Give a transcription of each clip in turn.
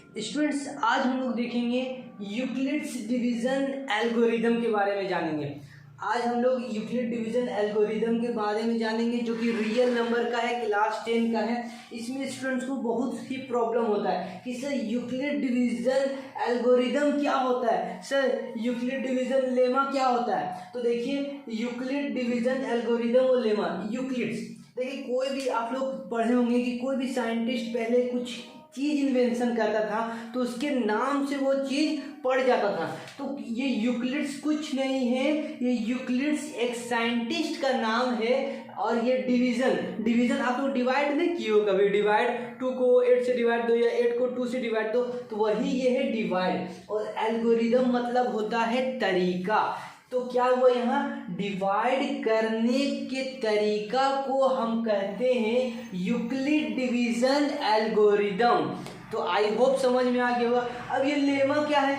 Students, आज हम लोग देखेंगे यूक्लिड्स डिवीज़न एल्गोरिदम के बारे में जानेंगे। आज हम लोग यूक्लिड डिवीज़न एल्गोरिदम के बारे में जानेंगे, जो कि रियल नंबर का है, क्लास 10 का है। इसमें स्टूडेंट्स को बहुत ही प्रॉब्लम होता है कि सर यूक्लिड डिवीज़न एल्गोरिदम क्या होता है, सर यूक्लिड डिवीज़न लेमा क्या होता है। तो देखिए, यूक्लिड डिवीज़न एल्गोरिदम और लेमा, यूक्लिड्स, देखिए कोई भी आप लोग पढ़े होंगे कि कोई भी साइंटिस्ट पहले कुछ चीज़ इन्वेंशन करता था तो उसके नाम से वो चीज़ पड़ जाता था। तो ये यूक्लिड्स कुछ नहीं है, ये यूक्लिड्स एक साइंटिस्ट का नाम है। और ये डिवीज़न आप लोग डिवाइड नहीं किए हो कभी, डिवाइड 2 को 8 से डिवाइड दो या 8 को 2 से डिवाइड दो, तो वही ये है डिवाइड। और एल्गोरिदम मतलब होता है तरीका। तो क्या हुआ, यहाँ डिवाइड करने के तरीका को हम कहते हैं यूक्लिड डिवीज़न एल्गोरिदम। तो आई होप समझ में आ गया होगा। अब ये लेमा क्या है,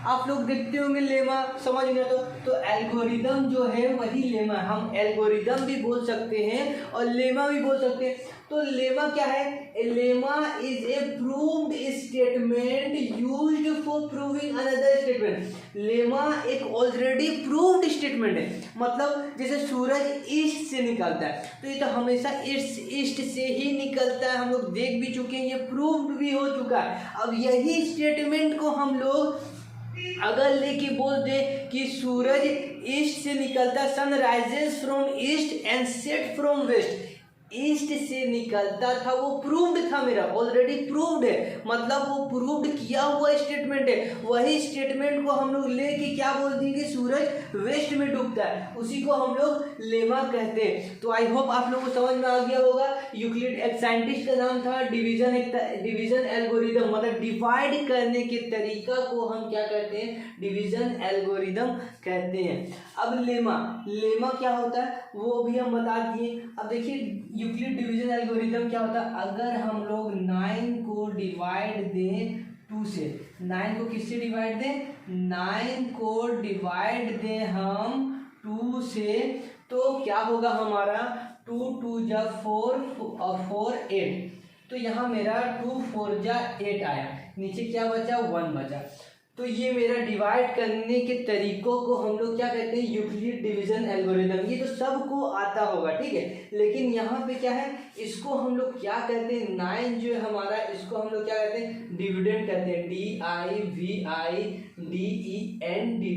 आप लोग देखते होंगे, लेमा समझ में तो एल्गोरिदम जो है वही लेमा है। हम एल्गोरिदम भी बोल सकते हैं और लेमा भी बोल सकते हैं। तो लेमा क्या है, a lemma is a proved statement used for proving another statement. Lemma एक ऑलरेडी प्रूव्ड स्टेटमेंट है। मतलब जैसे सूरज ईस्ट से निकलता है तो ये तो हमेशा ईस्ट से ही निकलता है, हम लोग देख भी चुके हैं, ये प्रूव्ड भी हो चुका है। अब यही स्टेटमेंट को हम लोग अगर लेके बोल दे कि सूरज ईस्ट से निकलता, sun rises from east and set from west, east से निकलता था, वो प्रूव्ड था, मेरा ऑलरेडी प्रूव्ड है, मतलब वो प्रूव्ड किया हुआ स्टेटमेंट है। वही स्टेटमेंट को हम लोग लेके क्या बोल देंगे, सूरज वेस्ट में डूबता है, उसी को हम लोग लेमा कहते हैं। तो आई होप आप लोगों को समझ में आ गया होगा। यूक्लिड एक साइंटिस्ट का नाम था, डिवीजन एल्गोरिदम मतलब डिवाइड करने के तरीका को हम क्या कहते हैं, डिवीजन एल्गोरिदम कहते हैं। अब लेमा क्या होता है वो भी हम बता दिए। अब देखिए यूक्लिड डिवीजन एल्गोरिदम क्या होता है, अगर हम लोग 9 को डिवाइड दें 2 से, 9 को किससे डिवाइड दें, 9 को डिवाइड दें हम 2 से, तो क्या होगा हमारा 2 2 जा 4 और 4 8। तो यहाँ मेरा 2 4 जा 8 आया, नीचे क्या बचा, 1 बचा। तो ये मेरा डिवाइड करने के तरीकों को हम लोग क्या कहते हैं, यूक्लिड डिवीजन एल्गोरिदम। ये तो सबको आता होगा, ठीक है। लेकिन यहाँ पे क्या है, इसको हम लोग क्या कहते हैं, 9 जो है हमारा, इसको हम लोग क्या कहते हैं, डिविडेंड कहते हैं, DIVIDEND,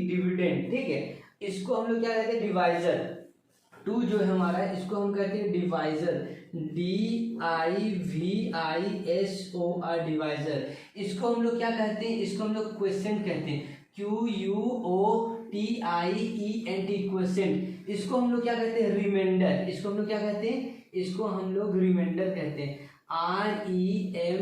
डिविडेंड, ठीक है। इसको हम लोग क्या कहते हैं, डिवाइजर। 2 जो है हमारा, इसको हम कहते हैं डिवाइजर, DIVISOR, डिवाइजर। इसको हम लोग क्या कहते हैं, इसको हम लोग क्वेश्चन कहते हैं, QUOTIENT, क्वेश्चन। इसको हम लोग क्या कहते हैं, रिमाइंडर। इसको हम लोग क्या कहते हैं, इसको हम लोग रिमाइंडर कहते हैं, REMAINDER,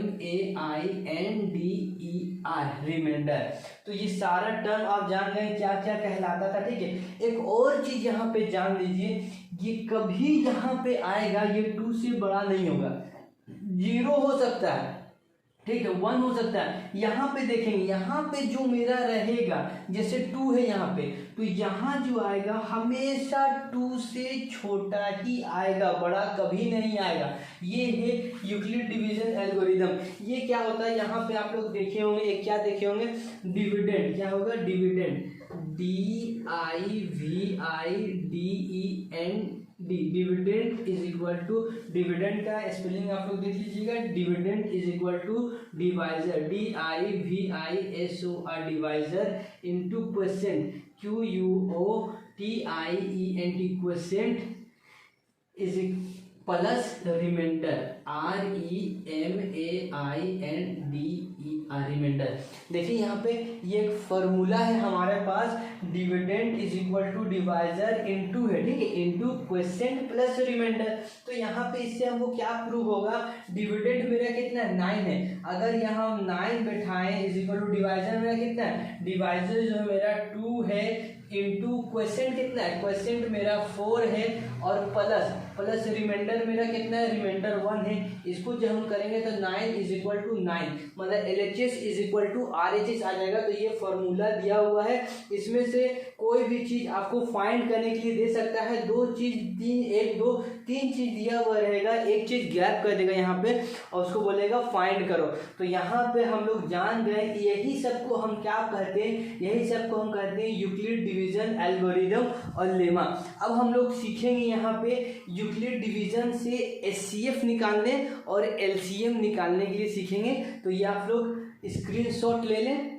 रिमाइंडर। तो ये सारा टर्म आप जान गए क्या क्या कहलाता था, ठीक है। एक और चीज यहाँ पे जान लीजिए, ये कभी यहाँ पे आएगा, ये 2 से बड़ा नहीं होगा, 0 हो सकता है, ठीक है, 1 हो सकता है। यहाँ पे देखेंगे, यहाँ पे जो मेरा रहेगा, जैसे 2 है यहाँ पे, तो यहाँ जो आएगा हमेशा 2 से छोटा ही आएगा, बड़ा कभी नहीं आएगा। ये है यूक्लिड डिवीजन एल्गोरिदम। ये क्या होता है, यहाँ पे आप लोग देखे होंगे, एक क्या देखे होंगे, डिविडेंड। क्या होगा, dividend, DIVIDEND, dividend is equal to, dividend का स्पेलिंग आप लोग देख लीजिएगा, dividend is equal to divisor, DIVISOR, divisor, into quotient, QUOTIENT, quotient, is plus remainder, REMAINDER, remainder. देखिए यहाँ पे ये एक फॉर्मूला है हमारे पास, dividend is equal to divisor into है, ठीक है, इनटू क्वेश्चन प्लस रिमाइंडर। तो यहाँ पे इससे हमको क्या प्रूव होगा, डिविडेंड मेरा कितना है, 9 है। अगर यहाँ हम 9 बैठाएं इज इक्वल टू डिवाइजर मेरा कितना है, डिवाइजर जो है मेरा 2 है, इनटू क्वेश्चन कितना है, क्वेश्चन मेरा 4 है, और प्लस प्लस रिमाइंडर मेरा कितना है, रिमाइंडर 1 है। इसको जब हम करेंगे तो 9 इज इक्वल टू 9, मतलब LHS is equal to RHS आ जाएगा। तो ये फॉर्मूला दिया हुआ है, इसमें से कोई भी चीज़ आपको फाइंड करने के लिए दे सकता है। 2 चीज़ 3 1 2 3 चीज़ दिया हुआ रहेगा, एक चीज़ गैप कर देगा यहाँ पे और उसको बोलेगा फाइंड करो। तो यहाँ पे हम लोग जान गए कि यही सबको हम क्या कहते हैं, यही सबको हम कहते हैं यूक्लिड डिवीजन एल्गोरिदम और लेमा। अब हम लोग सीखेंगे यहाँ पे यूक्लिड डिवीजन से HCF निकालने और LCM निकालने के लिए सीखेंगे। तो ये आप लोग स्क्रीनशॉट ले लें।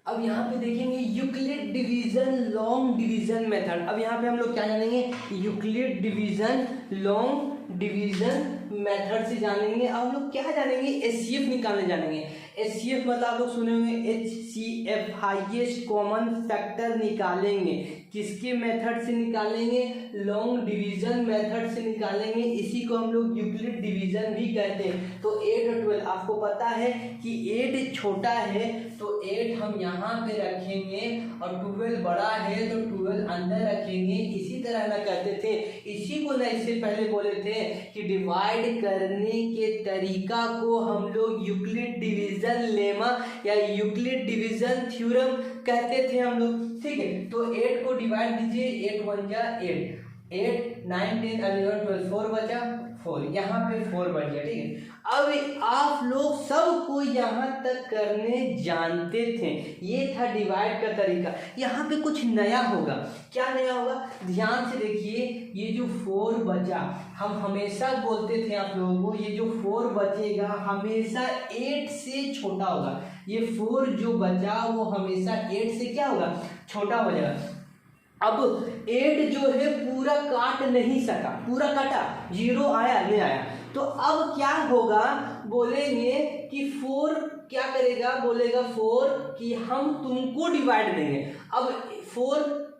अब यहाँ पे देखेंगे Euclid division long division method. अब यहाँ पे हम लोग क्या जानेंगे, Euclid division long division method से जानेंगे। अब हम लोग क्या जानेंगे, HCF निकालने जानेंगे। HCF मतलब आप लोग सुने होंगे HCF, हाईएस्ट कॉमन फैक्टर निकालेंगे। किसके मेथड से निकालेंगे, लॉन्ग डिवीजन मेथड से निकालेंगे। इसी को हम लोग यूक्लिड डिवीजन भी कहते हैं। तो 8 और 12 आपको पता है कि 8 छोटा है तो 8 हम यहाँ पे रखेंगे और 12 बड़ा है तो 12 अंदर रखेंगे। इसी तरह ना करते थे, इसी को ना इससे पहले बोले थे कि डिवाइड करने के तरीका को हम लोग यूक्लिड डिवीजन लेमा या यूक्लिड डिवीजन थ्योरम कहते थे हम लोग, ठीक है। तो 8 को डिवाइड दीजिए, 8 1 जा 8 9 10 11 12 4 बचा 4, यहाँ पे 4 बच गया, ठीक है। अब आप लोग सबको यहाँ तक करने जानते थे, ये था डिवाइड का तरीका। यहाँ पे कुछ नया होगा, क्या नया होगा, ध्यान से देखिए। ये जो 4 बचा, हम हमेशा बोलते थे आप लोगों को, ये जो 4 बचेगा हमेशा 8 से छोटा होगा। ये 4 जो बचा वो हमेशा 8 से क्या होगा, छोटा हो जाएगा। अब 8 जो है पूरा काट नहीं सका, पूरा काटा, 0 आया नहीं आया, तो अब क्या होगा, बोलेंगे कि 4 क्या करेगा, बोलेगा 4 कि हम तुमको डिवाइड देंगे। अब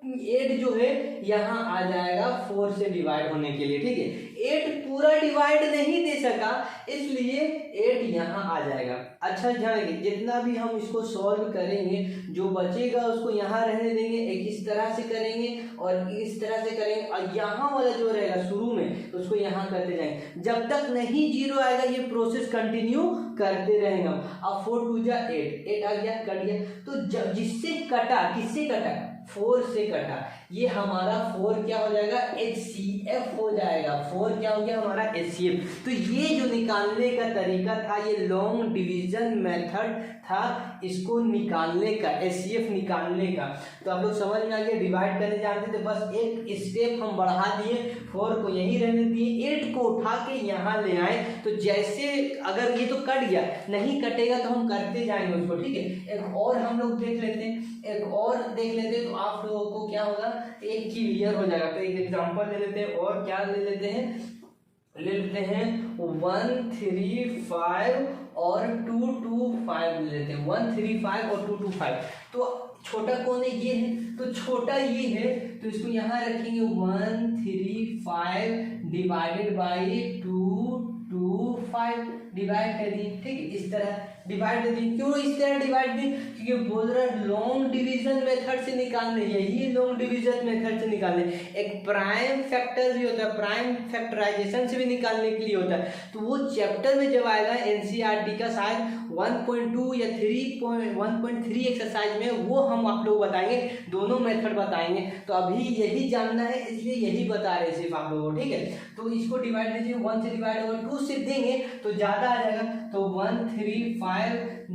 8 जो है यहाँ आ जाएगा 4 से डिवाइड होने के लिए, ठीक है। 8 पूरा डिवाइड नहीं दे सका, इसलिए 8 यहाँ आ जाएगा। अच्छा ध्यान रखिए, जितना भी हम इसको सॉल्व करेंगे, जो बचेगा उसको यहाँ रहने देंगे, एक इस तरह से करेंगे और इस तरह से करेंगे, और यहाँ वाला जो रहेगा शुरू में उसको यहाँ करते जाएंगे जब तक नहीं 0 आएगा। ये प्रोसेस कंटिन्यू करते रहेंगे। अब 4 2 जा 8 आ गया, कट गया। तो जिससे कटा, किससे कटा, 4 से कटा, ये हमारा 4 क्या हो जाएगा, HCF हो जाएगा। 4 क्या हो गया हमारा, HCF। तो ये जो निकालने का तरीका था, ये लॉन्ग डिवीजन मेथड था इसको निकालने का, HCF निकालने का। तो आप लोग समझ में आ गया, डिवाइड करने जानते थे, बस एक स्टेप हम बढ़ा दिए, 4 को यहीं रहने दिए, 8 को उठा के यहाँ ले आए। तो जैसे अगर ये तो कट गया, नहीं कटेगा तो हम करते जाएंगे उसको, ठीक है। एक और हम लोग देख लेते हैं, तो आप लोगों को क्या होगा, एक क्लियर हो जाएगा। तो एक एग्जांपल ले लेते हैं, और क्या ले लेते हैं 1 3 5 और 2 2 5 ले लेते हैं, 1 3 5 और 2 2 5। तो छोटा कौन है, ये है, तो छोटा ये है, तो इसको यहाँ रखेंगे 1 3 5 डिवाइडेड बाई 2 2 5, डिवाइड कर दी, ठीक है। इस तरह डिवाइड कर दी। क्यों इस तरह डिवाइड दी, क्योंकि बोल रहा है लॉन्ग डिवीजन मेथड से निकालने, यही लॉन्ग डिवीजन मेथड से निकालने। एक प्राइम फैक्टर भी होता है, प्राइम फैक्टराइजेशन से भी निकालने के लिए होता है। तो वो चैप्टर में जब आएगा NCERT का शायद 1.2 या 1.3 एक्सरसाइज में, वो हम आप लोग बताएंगे, दोनों मेथड बताएंगे। तो अभी यही जानना है, इसलिए यही बता रहे सिर्फ आप लोगों को, ठीक है। तो इसको डिवाइड दीजिए, 1 से डिवाइड होगा, 2 से देंगे तो ज़्यादा आ जाएगा। तो 1 3 5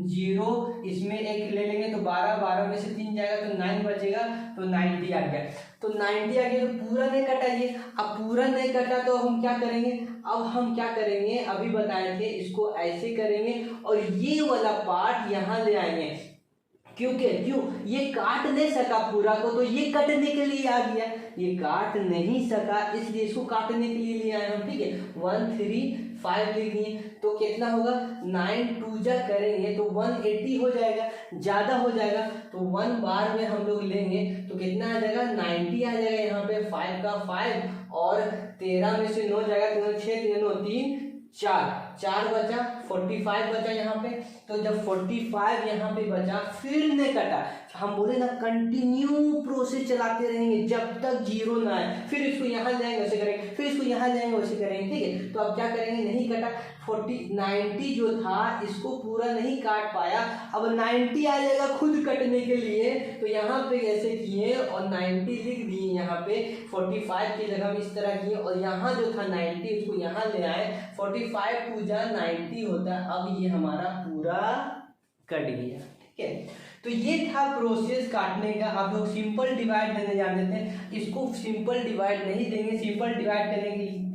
0, इसमें एक ले लेंगे तो 12 में से 3 जाएगा तो 9 बचेगा, तो 90 आ गया। तो 90 आ गया, तो पूरा नहीं कटा ये। अब पूरा नहीं कटा तो हम क्या करेंगे, अभी बताए थे, इसको ऐसे करेंगे और ये वाला पार्ट यहाँ ले आएंगे। क्यों ये काट नहीं सका पूरा को, तो ये कटने के लिए आ गया, ये काट नहीं सका इसलिए इसको काटने के लिए ले आए हम, ठीक है। 1 3 5 लिख दिए, तो कितना होगा, 9 2 जा करेंगे तो 180 हो जाएगा, ज़्यादा हो जाएगा। तो 1 बार में हम लोग लेंगे तो कितना आ जाएगा, 90 आ जाएगा। यहाँ पे 5 का 5 और 13 में से 9 जाएगा, 6 3 9 3 4, 4 बचा, 45 बचा यहाँ पे। तो जब 45 यहाँ पे बचा, फिर ने कटा, हम बोले ना कंटिन्यू प्रोसेस चलाते रहेंगे जब तक जीरो ना आए, फिर इसको यहाँ ले आएंगे वैसे करेंगे, फिर इसको यहाँ ले आएंगे वैसे करेंगे, ठीक है। तो अब क्या करेंगे, नहीं कटा, 90 जो था इसको पूरा नहीं काट पाया, अब 90 आ जाएगा खुद कटने के लिए, तो यहाँ पे ऐसे किए और 90 लिख दिए यहाँ पे, 45 की जगह हम इस तरह किए और यहाँ जो था 90 उसको यहाँ ले आए, 45 पूजा 90 होता है। अब ये हमारा पूरा कट गया, ठीक है। तो ये था प्रोसेस काटने का। आप लोग सिंपल डिवाइड देने जान देते हैं, इसको सिंपल डिवाइड नहीं देंगे, सिंपल डिवाइड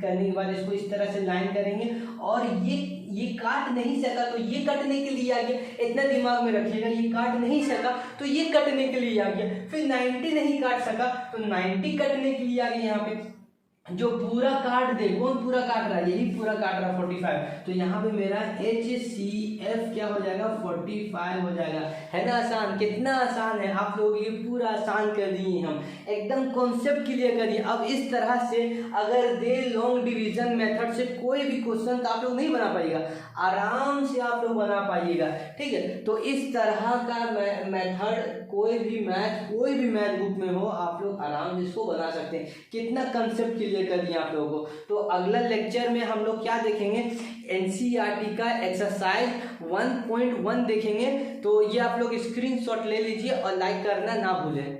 करने के बाद इसको इस तरह से लाइन करेंगे और ये काट नहीं सका तो ये कटने के लिए आ गया, इतना दिमाग में रखिएगा, ये काट नहीं सका तो ये कटने के लिए आ गया, फिर 90 नहीं काट सका तो 90 कटने के लिए आ गया। यहाँ पे जो पूरा काट दे, कौन पूरा काट रहा है, यही पूरा काट रहा है 45, तो यहाँ पे मेरा HCF क्या हो जाएगा, 45 हो जाएगा। है ना आसान, कितना आसान है, आप लोग ये पूरा आसान कर दिए, हम एकदम कॉन्सेप्ट क्लियर कर दिए। अब इस तरह से अगर दे लॉन्ग डिवीजन मेथड से कोई भी क्वेश्चन तो आप लोग नहीं बना पाइएगा, आराम से आप लोग बना पाइएगा, ठीक है। तो इस तरह का मेथड कोई भी मैथ बुक में हो, आप लोग आराम से इसको बना सकते हैं। कितना कंसेप्ट क्लियर कर दिया आप लोगों को। तो अगला लेक्चर में हम लोग क्या देखेंगे, एनसीईआरटी का एक्सरसाइज 1.1 देखेंगे। तो ये आप लोग स्क्रीनशॉट ले लीजिए और लाइक करना ना भूलें।